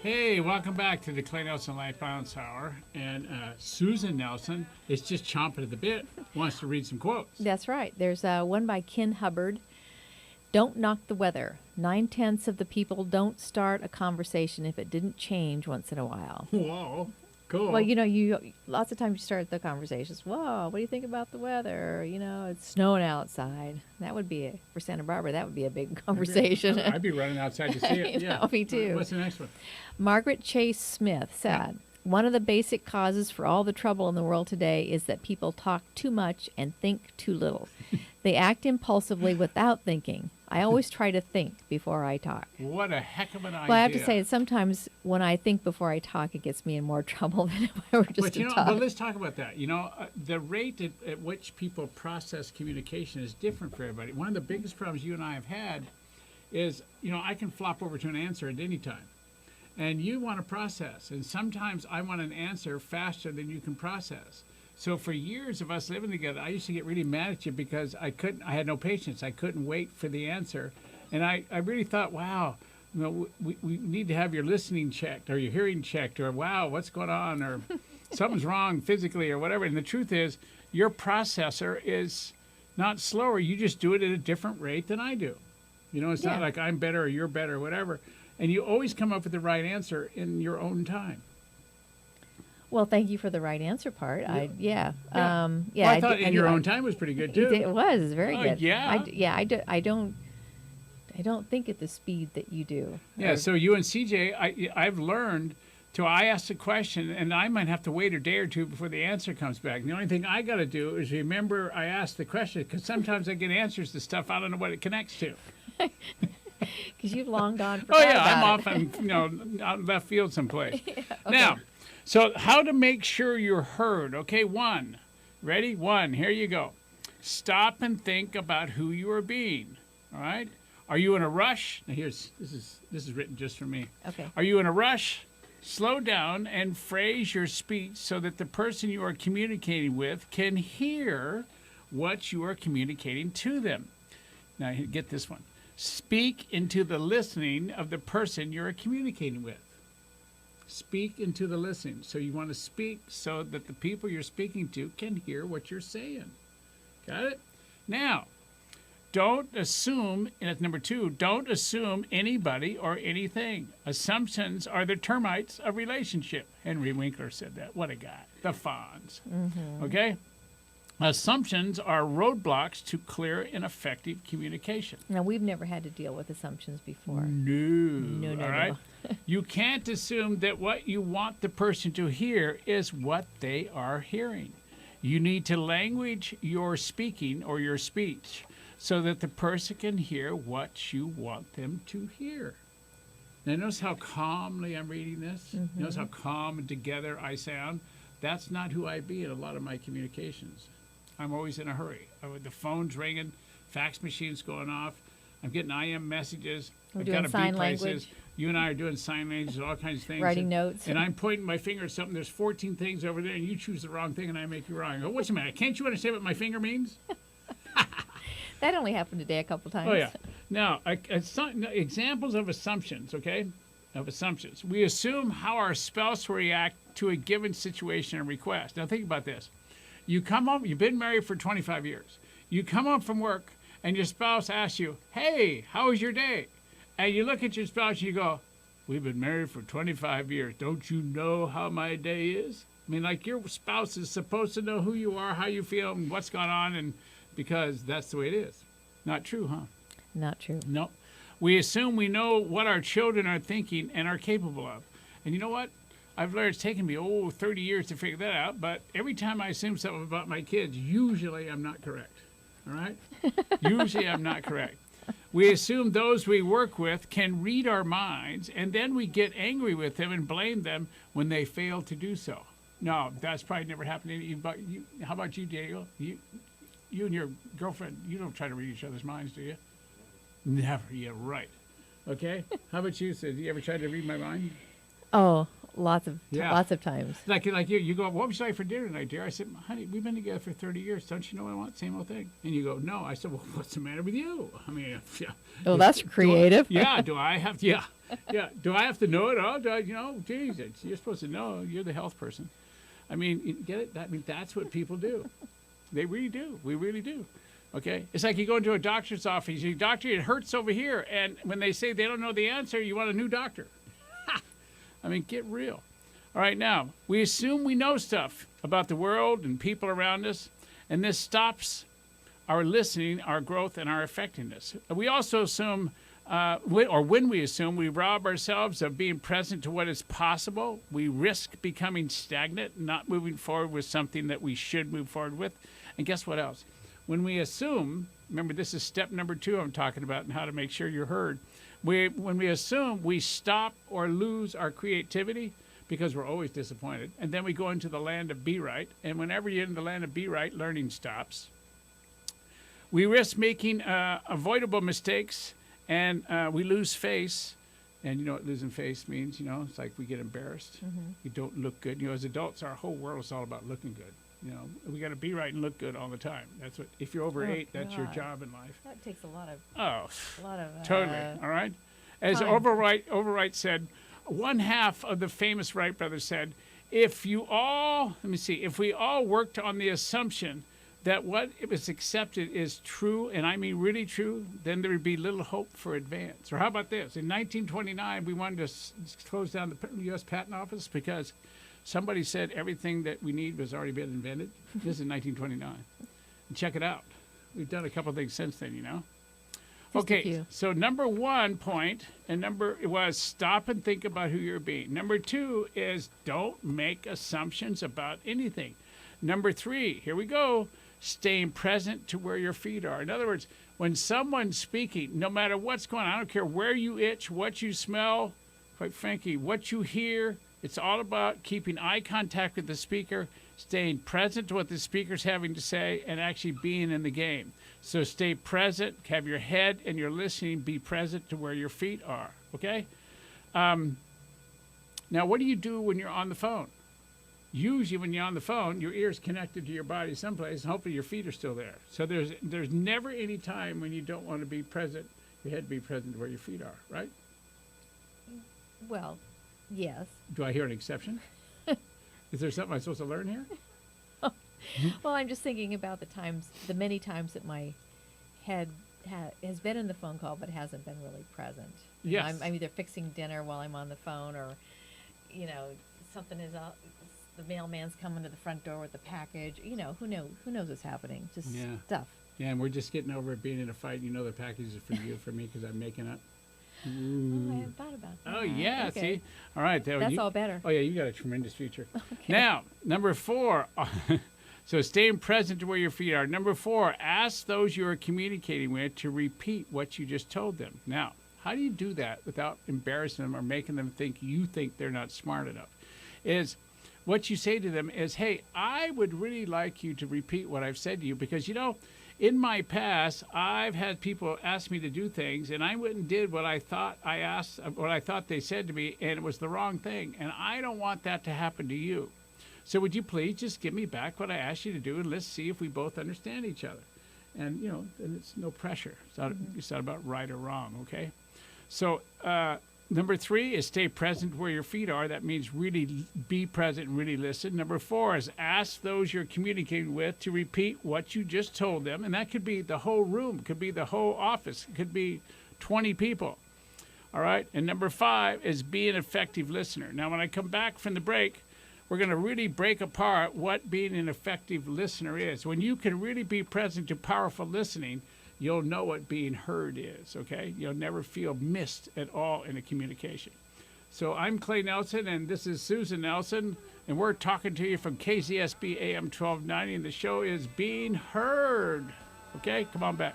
Hey, welcome back to the Clay Nelson Life Balance Hour. And Susan Nelson is just chomping at the bit, wants to read some quotes. That's right. There's one by Ken Hubbard. Don't knock the weather. 9/10 of the people don't start a conversation if it didn't change once in a while. Whoa, cool. Well, you lots of times you start the conversations. Whoa, what do you think about the weather? It's snowing outside. That would be for Santa Barbara. That would be a big conversation. I'd be running outside to see it. Yeah, Me too. What's the next one? Margaret Chase Smith said, "One of the basic causes for all the trouble in the world today is that people talk too much and think too little. They act impulsively without thinking. I always try to think before I talk." What a heck of an idea. Well, I have to say that sometimes when I think before I talk, it gets me in more trouble than if I were just But to talk. but let's talk about that. The rate at which people process communication is different for everybody. One of the biggest problems you and I have had is, I can flop over to an answer at any time. And you want to process. And sometimes I want an answer faster than you can process. So for years of us living together, I used to get really mad at you because I had no patience. I couldn't wait for the answer. And I really thought, wow, we need to have your listening checked or your hearing checked, or wow, what's going on, or something's wrong physically or whatever. And the truth is, your processor is not slower. You just do it at a different rate than I do. It's not like I'm better or you're better or whatever. And you always come up with the right answer in your own time. Well, thank you for the right answer part. Well, I I thought in your own time was pretty good too. It was very good. Yeah. I don't think at the speed that you do. Yeah. So you and CJ, I've learned I ask a question, and I might have to wait a day or two before the answer comes back. The only thing I got to do is remember I asked the question, because sometimes I get answers to stuff I don't know what it connects to. Because you've long gone. Oh yeah, I'm about off and out in left field someplace. Okay. Now, so how to make sure you're heard? Okay, one. Ready? One. Here you go. Stop and think about who you are being. All right. Are you in a rush? Now this is written just for me. Okay. Are you in a rush? Slow down and phrase your speech so that the person you are communicating with can hear what you are communicating to them. Now get this one. Speak into the listening of the person you're communicating with. Speak into the listening. So you want to speak so that the people you're speaking to can hear what you're saying. Got it? Now, don't assume, and that's number two, don't assume anybody or anything. Assumptions are the termites of relationship. Henry Winkler said that. What a guy. The Fonz. Mm-hmm. Okay? Assumptions are roadblocks to clear and effective communication. Now, we've never had to deal with assumptions before. No. No. All right? You can't assume that what you want the person to hear is what they are hearing. You need to language your speaking or your speech so that the person can hear what you want them to hear. Now, notice how calmly I'm reading this? Mm-hmm. Notice how calm and together I sound? That's not who I be in a lot of my communications. I'm always in a hurry. The phone's ringing, fax machine's going off. I'm getting IM messages. We're I've doing got to be sign places. language. You and I are doing sign language, all kinds of things. Writing notes. And I'm pointing my finger at something. There's 14 things over there, and you choose the wrong thing, and I make you wrong. I go, what's the matter? Can't you understand what my finger means? That only happened today a couple times. Oh, yeah. Now, examples of assumptions, okay? Of assumptions. We assume how our spouse will react to a given situation and request. Now, think about this. You come home, you've been married for 25 years. You come home from work, and your spouse asks you, hey, how was your day? And you look at your spouse and you go, we've been married for 25 years. Don't you know how my day is? I mean, like your spouse is supposed to know who you are, how you feel, and what's going on, and because that's the way it is. Not true, huh? Not true. No. We assume we know what our children are thinking and are capable of. And you know what? I've learned it's taken me, 30 years to figure that out, but every time I assume something about my kids, usually I'm not correct. All right? Usually I'm not correct. We assume those we work with can read our minds, and then we get angry with them and blame them when they fail to do so. No, that's probably never happened to you. How about you, Diego? You and your girlfriend, you don't try to read each other's minds, do you? Never. Yeah, right. Okay. How about you, Sid? You ever tried to read my mind? Oh, lots of times. Like you go, what would you like for dinner tonight, dear? I said, honey, we've been together for 30 years. Don't you know what I want? Same old thing. And you go, no. I said, well, what's the matter with you? I mean, yeah. Oh, that's creative. Do I have? Yeah. Yeah. Do I have to know it all? Do I, geez, you're supposed to know. You're the health person. I mean, you get it? I mean, that's what people do. They really do. We really do. Okay? It's like you go into a doctor's office. You doctor, it hurts over here. And when they say they don't know the answer, you want a new doctor. I mean, get real. All right, now, we assume we know stuff about the world and people around us, and this stops our listening, our growth, and our effectiveness. We also assume, when we assume, we rob ourselves of being present to what is possible. We risk becoming stagnant, not moving forward with something that we should move forward with. And guess what else? When we assume, remember this is step number 2 I'm talking about and how to make sure you're heard. When we assume, we stop or lose our creativity because we're always disappointed. And then we go into the land of be right. And whenever you're in the land of be right, learning stops. We risk making avoidable mistakes, and we lose face. And you know what losing face means? It's like we get embarrassed. We don't look good. As adults, our whole world is all about looking good. We got to be right and look good all the time. That's what. If you're over 8, that's your job in life. That takes a lot of. Totally. All right. As Overwright said, one half of the famous Wright brothers said, if we all worked on the assumption that what was accepted is true, and I mean really true, then there would be little hope for advance. Or how about this? In 1929, we wanted to close down the U.S. Patent Office because somebody said everything that we need was already been invented. This is 1929. And check it out. We've done a couple things since then, Okay, so number 1 point, and was stop and think about who you're being. Number 2 is don't make assumptions about anything. Number 3, here we go, staying present to where your feet are. In other words, when someone's speaking, no matter what's going on, I don't care where you itch, what you smell, quite frankly, what you hear, it's all about keeping eye contact with the speaker, staying present to what the speaker's having to say, and actually being in the game. So stay present, have your head and your listening be present to where your feet are, okay? Now, what do you do when you're on the phone? Usually when you're on the phone, your ear's connected to your body someplace, and hopefully your feet are still there. So there's never any time when you don't want to be present, your head be present where your feet are, right? Well, yes. Do I hear an exception? Is there something I'm supposed to learn here? Well, I'm just thinking about the many times that my head has been in the phone call but hasn't been really present. Yes. I'm either fixing dinner while I'm on the phone, or, something is out. The mailman's coming to the front door with the package. Who knows what's happening? Just stuff. Yeah, and we're just getting over it being in a fight. The package is for you, for me, because I'm making up. Oh, I hadn't thought about that. Oh, yeah, okay. See? All right. That's all better. Oh, yeah, you got a tremendous future. Okay. Now, number 4, so staying present to where your feet are. Number 4, ask those you are communicating with to repeat what you just told them. Now, how do you do that without embarrassing them or making them think you think they're not smart enough? Is what you say to them is, hey, I would really like you to repeat what I've said to you because, in my past, I've had people ask me to do things, and I went and did what I thought they said to me, and it was the wrong thing. And I don't want that to happen to you. So would you please just give me back what I asked you to do, and let's see if we both understand each other. And, and it's no pressure. It's not about right or wrong, okay? So number 3 is stay present where your feet are. That means really be present and really listen. Number 4 is ask those you're communicating with to repeat what you just told them. And that could be the whole room, could be the whole office, it could be 20 people. All right? And number 5 is be an effective listener. Now, when I come back from the break, we're going to really break apart what being an effective listener is. When you can really be present to powerful listening, you'll know what being heard is, okay? You'll never feel missed at all in a communication. So I'm Clay Nelson, and this is Susan Nelson, and we're talking to you from KZSB AM 1290, and the show is Being Heard. Okay, come on back.